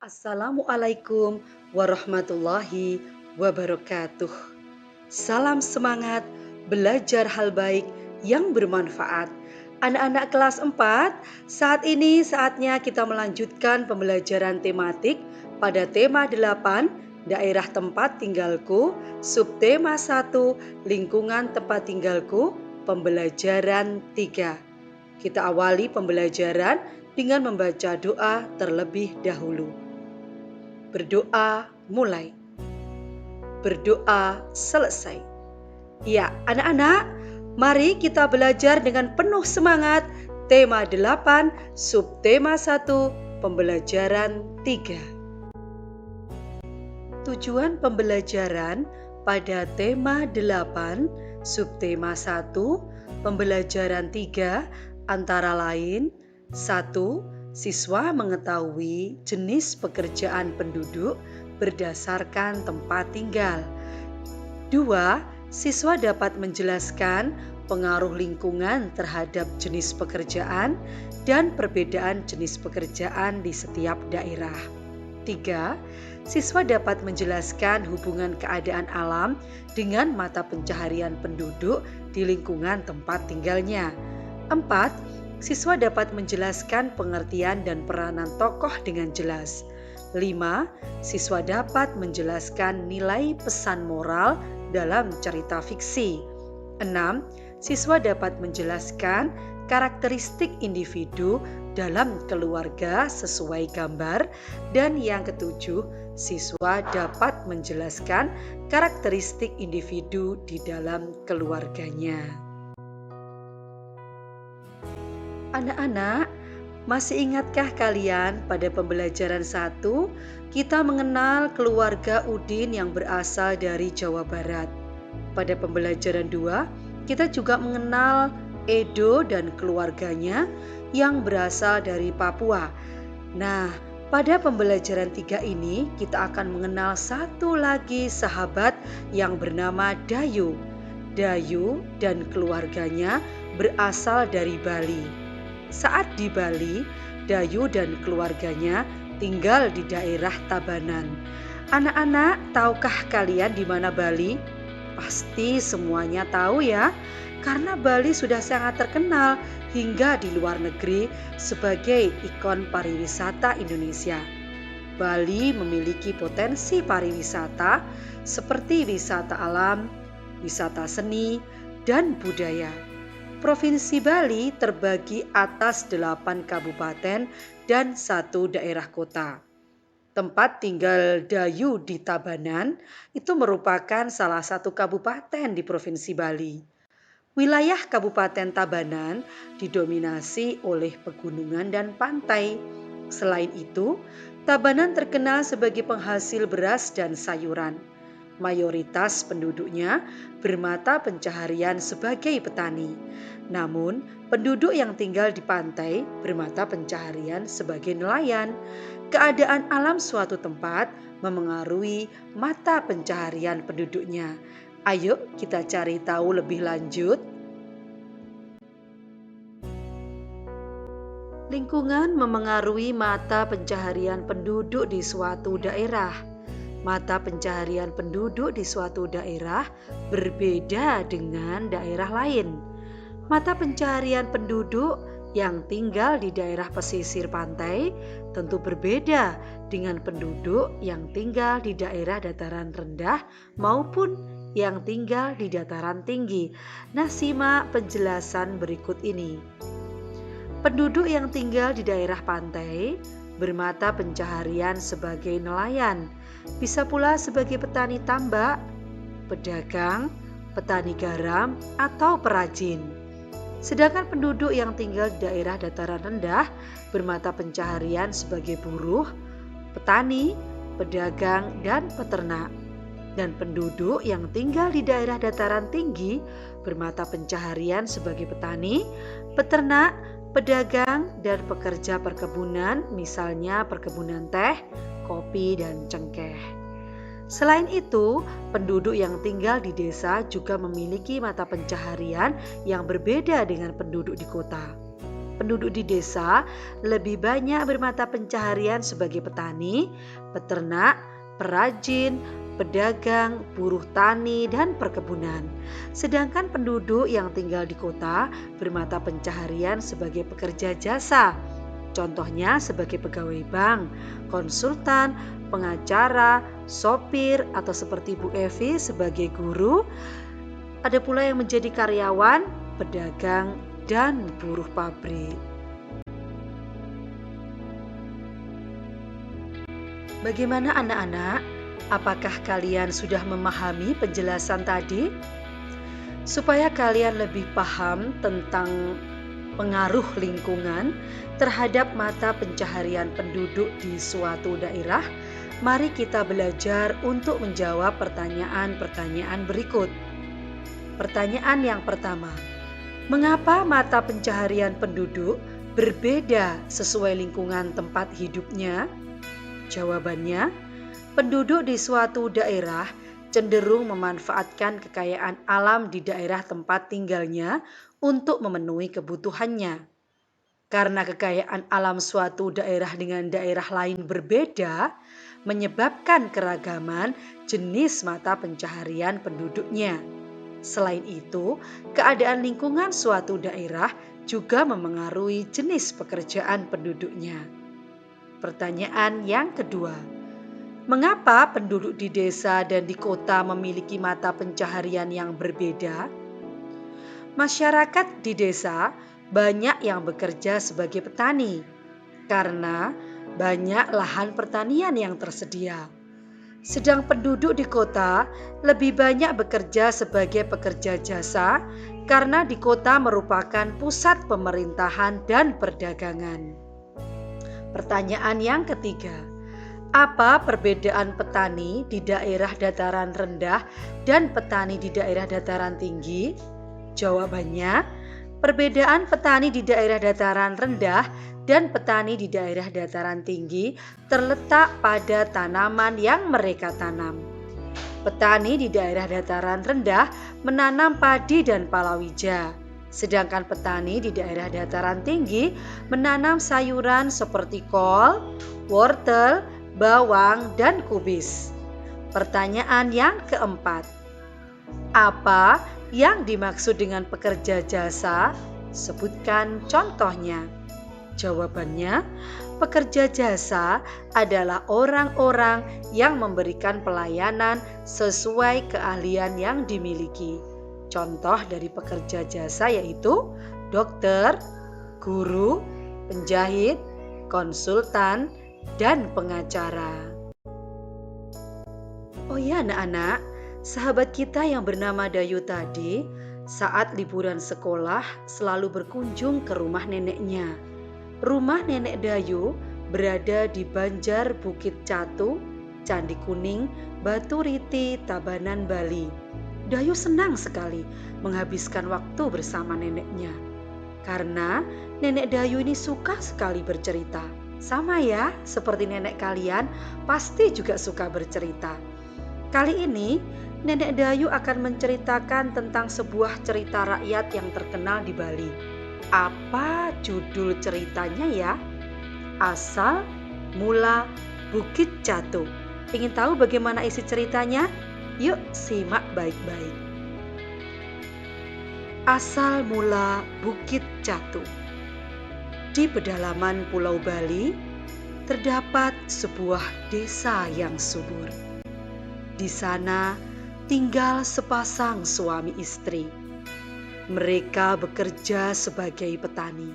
Assalamualaikum warahmatullahi wabarakatuh. Salam semangat, belajar hal baik yang bermanfaat. Anak-anak kelas 4, saat ini saatnya kita melanjutkan pembelajaran tematik pada tema 8, daerah tempat tinggalku, subtema 1, lingkungan tempat tinggalku, pembelajaran 3. Kita awali pembelajaran dengan membaca doa terlebih dahulu. Berdoa mulai, berdoa selesai. Ya, anak-anak, mari kita belajar dengan penuh semangat tema 8, subtema 1, pembelajaran 3. Tujuan pembelajaran pada tema 8, subtema 1, pembelajaran 3 antara lain: 1. Siswa mengetahui jenis pekerjaan penduduk berdasarkan tempat tinggal. 2. Siswa dapat menjelaskan pengaruh lingkungan terhadap jenis pekerjaan dan perbedaan jenis pekerjaan di setiap daerah. 3. Siswa dapat menjelaskan hubungan keadaan alam dengan mata pencaharian penduduk di lingkungan tempat tinggalnya. 4. Siswa dapat menjelaskan pengertian dan peranan tokoh dengan jelas. 5. Siswa dapat menjelaskan nilai pesan moral dalam cerita fiksi. 6. Siswa dapat menjelaskan karakteristik individu dalam keluarga sesuai gambar. Dan yang ketujuh, siswa dapat menjelaskan karakteristik individu di dalam keluarganya. Anak-anak, masih ingatkah kalian pada pembelajaran 1 kita mengenal keluarga Udin yang berasal dari Jawa Barat. Pada pembelajaran 2 kita juga mengenal Edo dan keluarganya yang berasal dari Papua. Nah, pada pembelajaran 3 ini kita akan mengenal satu lagi sahabat yang bernama Dayu. Dayu dan keluarganya berasal dari Bali. Saat di Bali, Dayu dan keluarganya tinggal di daerah Tabanan. Anak-anak, tahukah kalian di mana Bali? Pasti semuanya tahu ya, karena Bali sudah sangat terkenal hingga di luar negeri sebagai ikon pariwisata Indonesia. Bali memiliki potensi pariwisata seperti wisata alam, wisata seni, dan budaya. Provinsi Bali terbagi atas 8 kabupaten dan 1 daerah kota. Tempat tinggal Dayu di Tabanan itu merupakan salah satu kabupaten di Provinsi Bali. Wilayah Kabupaten Tabanan didominasi oleh pegunungan dan pantai. Selain itu, Tabanan terkenal sebagai penghasil beras dan sayuran. Mayoritas penduduknya bermata pencaharian sebagai petani. Namun, penduduk yang tinggal di pantai bermata pencaharian sebagai nelayan. Keadaan alam suatu tempat memengaruhi mata pencaharian penduduknya. Ayo kita cari tahu lebih lanjut. Lingkungan memengaruhi mata pencaharian penduduk di suatu daerah. Mata pencaharian penduduk di suatu daerah berbeda dengan daerah lain. Mata pencaharian penduduk yang tinggal di daerah pesisir pantai tentu berbeda dengan penduduk yang tinggal di daerah dataran rendah maupun yang tinggal di dataran tinggi. Nah, simak penjelasan berikut ini. Penduduk yang tinggal di daerah pantai bermata pencaharian sebagai nelayan, bisa pula sebagai petani tambak, pedagang, petani garam, atau perajin. Sedangkan penduduk yang tinggal di daerah dataran rendah bermata pencaharian sebagai buruh, petani, pedagang, dan peternak. Dan penduduk yang tinggal di daerah dataran tinggi bermata pencaharian sebagai petani, peternak, pedagang, dan pekerja perkebunan, misalnya perkebunan teh, kopi, dan cengkeh. Selain itu, penduduk yang tinggal di desa juga memiliki mata pencaharian yang berbeda dengan penduduk di kota. penduduk di desa lebih banyak bermata pencaharian sebagai petani, peternak, perajin, pedagang, buruh tani, dan perkebunan. Sedangkan penduduk yang tinggal di kota bermata pencaharian sebagai pekerja jasa. Contohnya sebagai pegawai bank, konsultan, pengacara, sopir, atau seperti Bu Evi sebagai guru. Ada pula yang menjadi karyawan, pedagang, dan buruh pabrik. Bagaimana anak-anak? Apakah kalian sudah memahami penjelasan tadi? Supaya kalian lebih paham tentang pengaruh lingkungan terhadap mata pencaharian penduduk di suatu daerah, mari kita belajar untuk menjawab pertanyaan-pertanyaan berikut. Pertanyaan yang pertama, mengapa mata pencaharian penduduk berbeda sesuai lingkungan tempat hidupnya? Jawabannya, penduduk di suatu daerah cenderung memanfaatkan kekayaan alam di daerah tempat tinggalnya untuk memenuhi kebutuhannya. Karena kekayaan alam suatu daerah dengan daerah lain berbeda, menyebabkan keragaman jenis mata pencaharian penduduknya. Selain itu, keadaan lingkungan suatu daerah juga memengaruhi jenis pekerjaan penduduknya. Pertanyaan yang kedua, mengapa penduduk di desa dan di kota memiliki mata pencaharian yang berbeda? Masyarakat di desa banyak yang bekerja sebagai petani karena banyak lahan pertanian yang tersedia. Sedang penduduk di kota lebih banyak bekerja sebagai pekerja jasa karena di kota merupakan pusat pemerintahan dan perdagangan. Pertanyaan yang ketiga, apa perbedaan petani di daerah dataran rendah dan petani di daerah dataran tinggi? Jawabannya, perbedaan petani di daerah dataran rendah dan petani di daerah dataran tinggi terletak pada tanaman yang mereka tanam. Petani di daerah dataran rendah menanam padi dan palawija, sedangkan petani di daerah dataran tinggi menanam sayuran seperti kol, wortel, bawang, dan kubis. Pertanyaan yang keempat, apa yang dimaksud dengan pekerja jasa? Sebutkan contohnya. Jawabannya, pekerja jasa adalah orang-orang yang memberikan pelayanan sesuai keahlian yang dimiliki. Contoh dari pekerja jasa yaitu dokter, guru, penjahit, konsultan, dan pengacara. Oh ya anak-anak, sahabat kita yang bernama Dayu tadi saat liburan sekolah selalu berkunjung ke rumah neneknya. Rumah nenek Dayu berada di Banjar Bukit Catu, Candi Kuning, Batu Riti, Tabanan, Bali. Dayu senang sekali menghabiskan waktu bersama neneknya. Karena nenek Dayu ini suka sekali bercerita. Sama ya, seperti nenek kalian pasti juga suka bercerita. Kali ini nenek Dayu akan menceritakan tentang sebuah cerita rakyat yang terkenal di Bali. Apa judul ceritanya ya? Asal Mula Bukit Catu. Ingin tahu bagaimana isi ceritanya? Yuk simak baik-baik. Asal mula Bukit Catu. Di pedalaman Pulau Bali terdapat sebuah desa yang subur. Di sana tinggal sepasang suami istri. Mereka bekerja sebagai petani.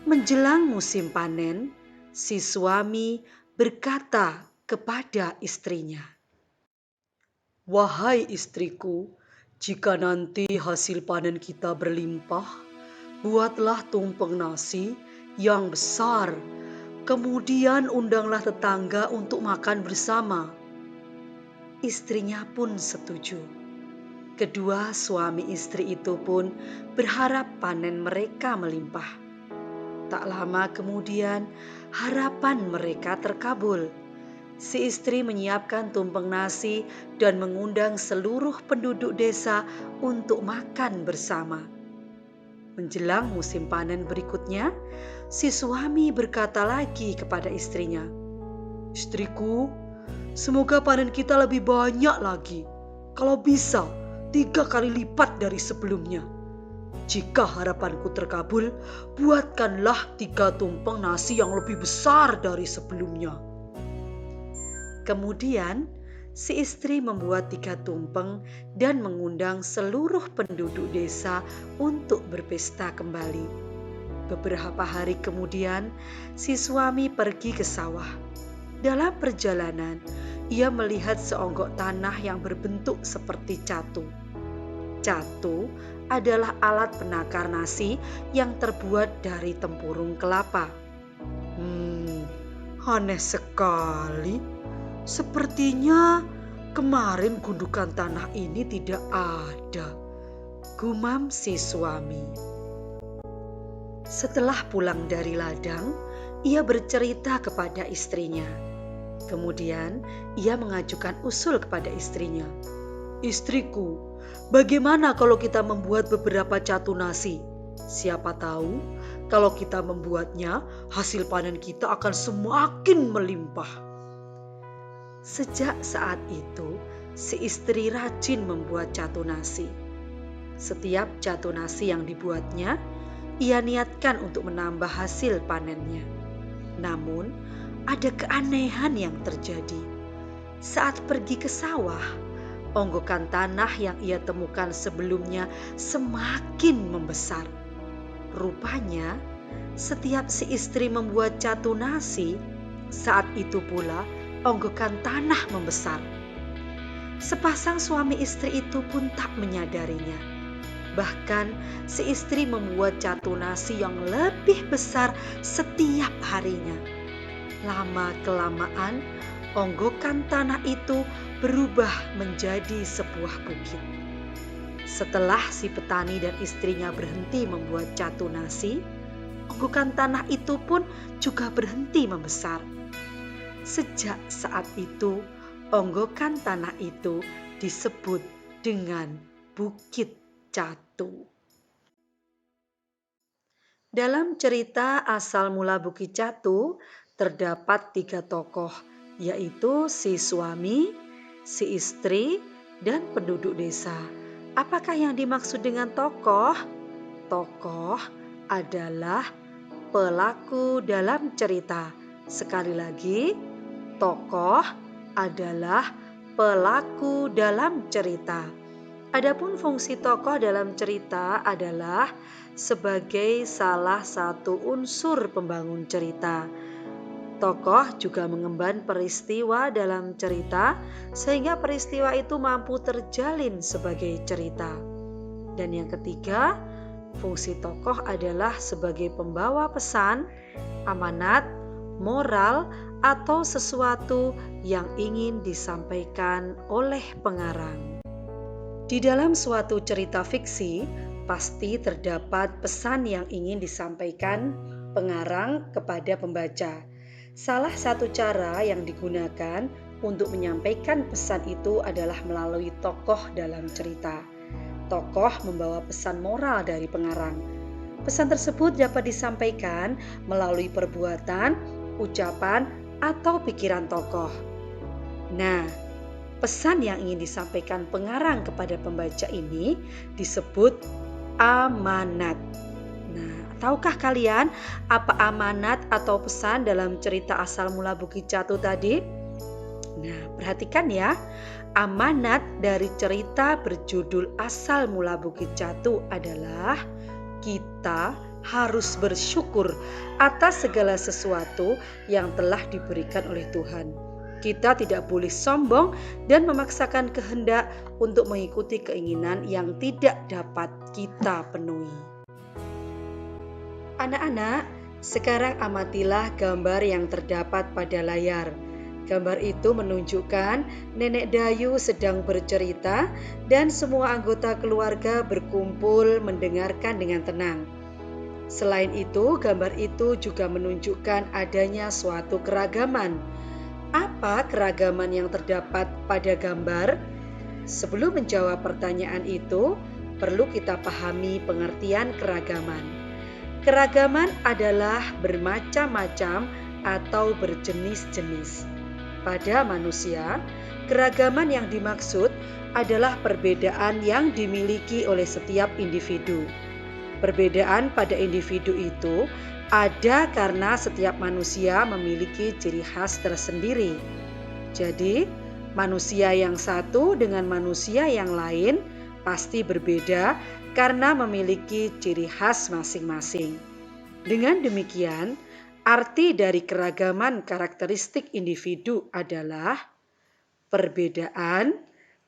Menjelang musim panen, si suami berkata kepada istrinya, "Wahai istriku, jika nanti hasil panen kita berlimpah, buatlah tumpeng nasi yang besar, kemudian undanglah tetangga untuk makan bersama." Istrinya pun setuju. Kedua suami istri itu pun berharap panen mereka melimpah. Tak lama kemudian, harapan mereka terkabul. Si istri menyiapkan tumpeng nasi dan mengundang seluruh penduduk desa untuk makan bersama. Menjelang musim panen berikutnya, si suami berkata lagi kepada istrinya, "Istriku, semoga panen kita lebih banyak lagi. Kalau bisa, 3 kali lipat dari sebelumnya. Jika harapanku terkabul, buatkanlah 3 tumpeng nasi yang lebih besar dari sebelumnya." Kemudian, si istri membuat 3 tumpeng dan mengundang seluruh penduduk desa untuk berpesta kembali. Beberapa hari kemudian, si suami pergi ke sawah. Dalam perjalanan, ia melihat seonggok tanah yang berbentuk seperti catu. Catu adalah alat penakar nasi yang terbuat dari tempurung kelapa. Aneh sekali. Sepertinya kemarin gundukan tanah ini tidak ada, gumam si suami. Setelah pulang dari ladang, ia bercerita kepada istrinya. Kemudian ia mengajukan usul kepada istrinya. "Istriku, bagaimana kalau kita membuat beberapa catu nasi? Siapa tahu kalau kita membuatnya, hasil panen kita akan semakin melimpah." Sejak saat itu, si istri rajin membuat catu nasi. Setiap catu nasi yang dibuatnya, ia niatkan untuk menambah hasil panennya. Namun, ada keanehan yang terjadi. Saat pergi ke sawah, onggokan tanah yang ia temukan sebelumnya semakin membesar. Rupanya, setiap si istri membuat catu nasi, saat itu pula onggokan tanah membesar. Sepasang suami istri itu pun tak menyadarinya. Bahkan si istri membuat catu nasi yang lebih besar setiap harinya. Lama-kelamaan, onggokan tanah itu berubah menjadi sebuah bukit. Setelah si petani dan istrinya berhenti membuat catu nasi, onggokan tanah itu pun juga berhenti membesar. Sejak saat itu, onggokan tanah itu disebut dengan Bukit Catu. Dalam cerita asal mula Bukit Catu, terdapat 3 tokoh, yaitu si suami, si istri, dan penduduk desa. Apakah yang dimaksud dengan tokoh? Tokoh adalah pelaku dalam cerita. Sekali lagi, tokoh adalah pelaku dalam cerita. Adapun fungsi tokoh dalam cerita adalah sebagai salah satu unsur pembangun cerita. Tokoh juga mengemban peristiwa dalam cerita sehingga peristiwa itu mampu terjalin sebagai cerita. Dan yang ketiga, fungsi tokoh adalah sebagai pembawa pesan, amanat, moral, atau sesuatu yang ingin disampaikan oleh pengarang. Di dalam suatu cerita fiksi, pasti terdapat pesan yang ingin disampaikan pengarang kepada pembaca. Salah satu cara yang digunakan untuk menyampaikan pesan itu adalah melalui tokoh dalam cerita. Tokoh membawa pesan moral dari pengarang. Pesan tersebut dapat disampaikan melalui perbuatan, ucapan, atau pikiran tokoh. Nah, pesan yang ingin disampaikan pengarang kepada pembaca ini disebut amanat. Nah, tahukah kalian apa amanat atau pesan dalam cerita asal mula Bukit Catu tadi? Nah, perhatikan ya. Amanat dari cerita berjudul asal mula Bukit Catu adalah kita harus bersyukur atas segala sesuatu yang telah diberikan oleh Tuhan. Kita tidak boleh sombong dan memaksakan kehendak untuk mengikuti keinginan yang tidak dapat kita penuhi. Anak-anak, sekarang amatilah gambar yang terdapat pada layar. Gambar itu menunjukkan Nenek Dayu sedang bercerita dan semua anggota keluarga berkumpul mendengarkan dengan tenang. Selain itu, gambar itu juga menunjukkan adanya suatu keragaman. Apa keragaman yang terdapat pada gambar? Sebelum menjawab pertanyaan itu, perlu kita pahami pengertian keragaman. Keragaman adalah bermacam-macam atau berjenis-jenis. Pada manusia, keragaman yang dimaksud adalah perbedaan yang dimiliki oleh setiap individu. Perbedaan pada individu itu ada karena setiap manusia memiliki ciri khas tersendiri. Jadi, manusia yang satu dengan manusia yang lain pasti berbeda karena memiliki ciri khas masing-masing. Dengan demikian, arti dari keragaman karakteristik individu adalah perbedaan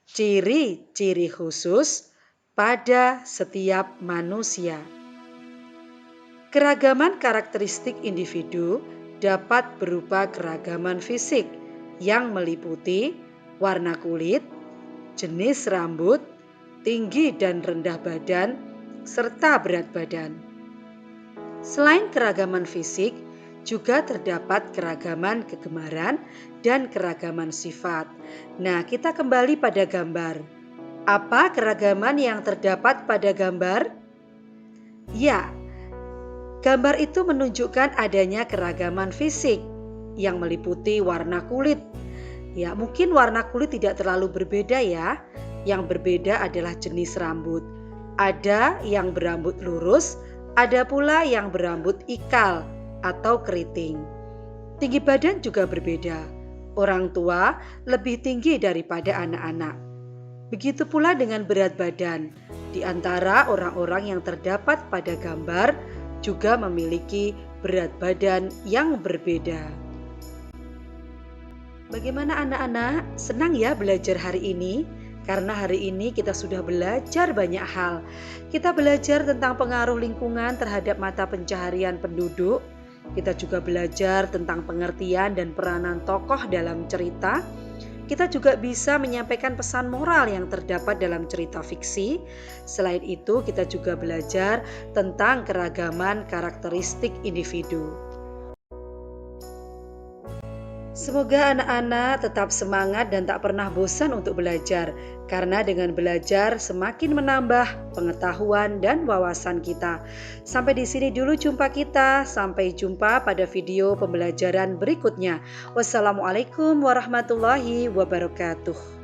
ciri-ciri khusus pada setiap manusia. Keragaman karakteristik individu dapat berupa keragaman fisik yang meliputi warna kulit, jenis rambut, tinggi dan rendah badan, serta berat badan. Selain keragaman fisik, juga terdapat keragaman kegemaran dan keragaman sifat. Nah, kita kembali pada gambar. Apa keragaman yang terdapat pada gambar? Ya, gambar itu menunjukkan adanya keragaman fisik yang meliputi warna kulit. Ya, mungkin warna kulit tidak terlalu berbeda ya. Yang berbeda adalah jenis rambut. Ada yang berambut lurus, ada pula yang berambut ikal atau keriting. Tinggi badan juga berbeda. Orang tua lebih tinggi daripada anak-anak. Begitu pula dengan berat badan. Di antara orang-orang yang terdapat pada gambar juga memiliki berat badan yang berbeda. Bagaimana anak-anak? Senang ya belajar hari ini? Karena hari ini kita sudah belajar banyak hal. Kita belajar tentang pengaruh lingkungan terhadap mata pencaharian penduduk. Kita juga belajar tentang pengertian dan peranan tokoh dalam cerita. Kita juga bisa menyampaikan pesan moral yang terdapat dalam cerita fiksi. Selain itu, kita juga belajar tentang keragaman karakteristik individu. Semoga anak-anak tetap semangat dan tak pernah bosan untuk belajar, karena dengan belajar semakin menambah pengetahuan dan wawasan kita. Sampai di sini dulu jumpa kita. Sampai jumpa pada video pembelajaran berikutnya. Wassalamualaikum warahmatullahi wabarakatuh.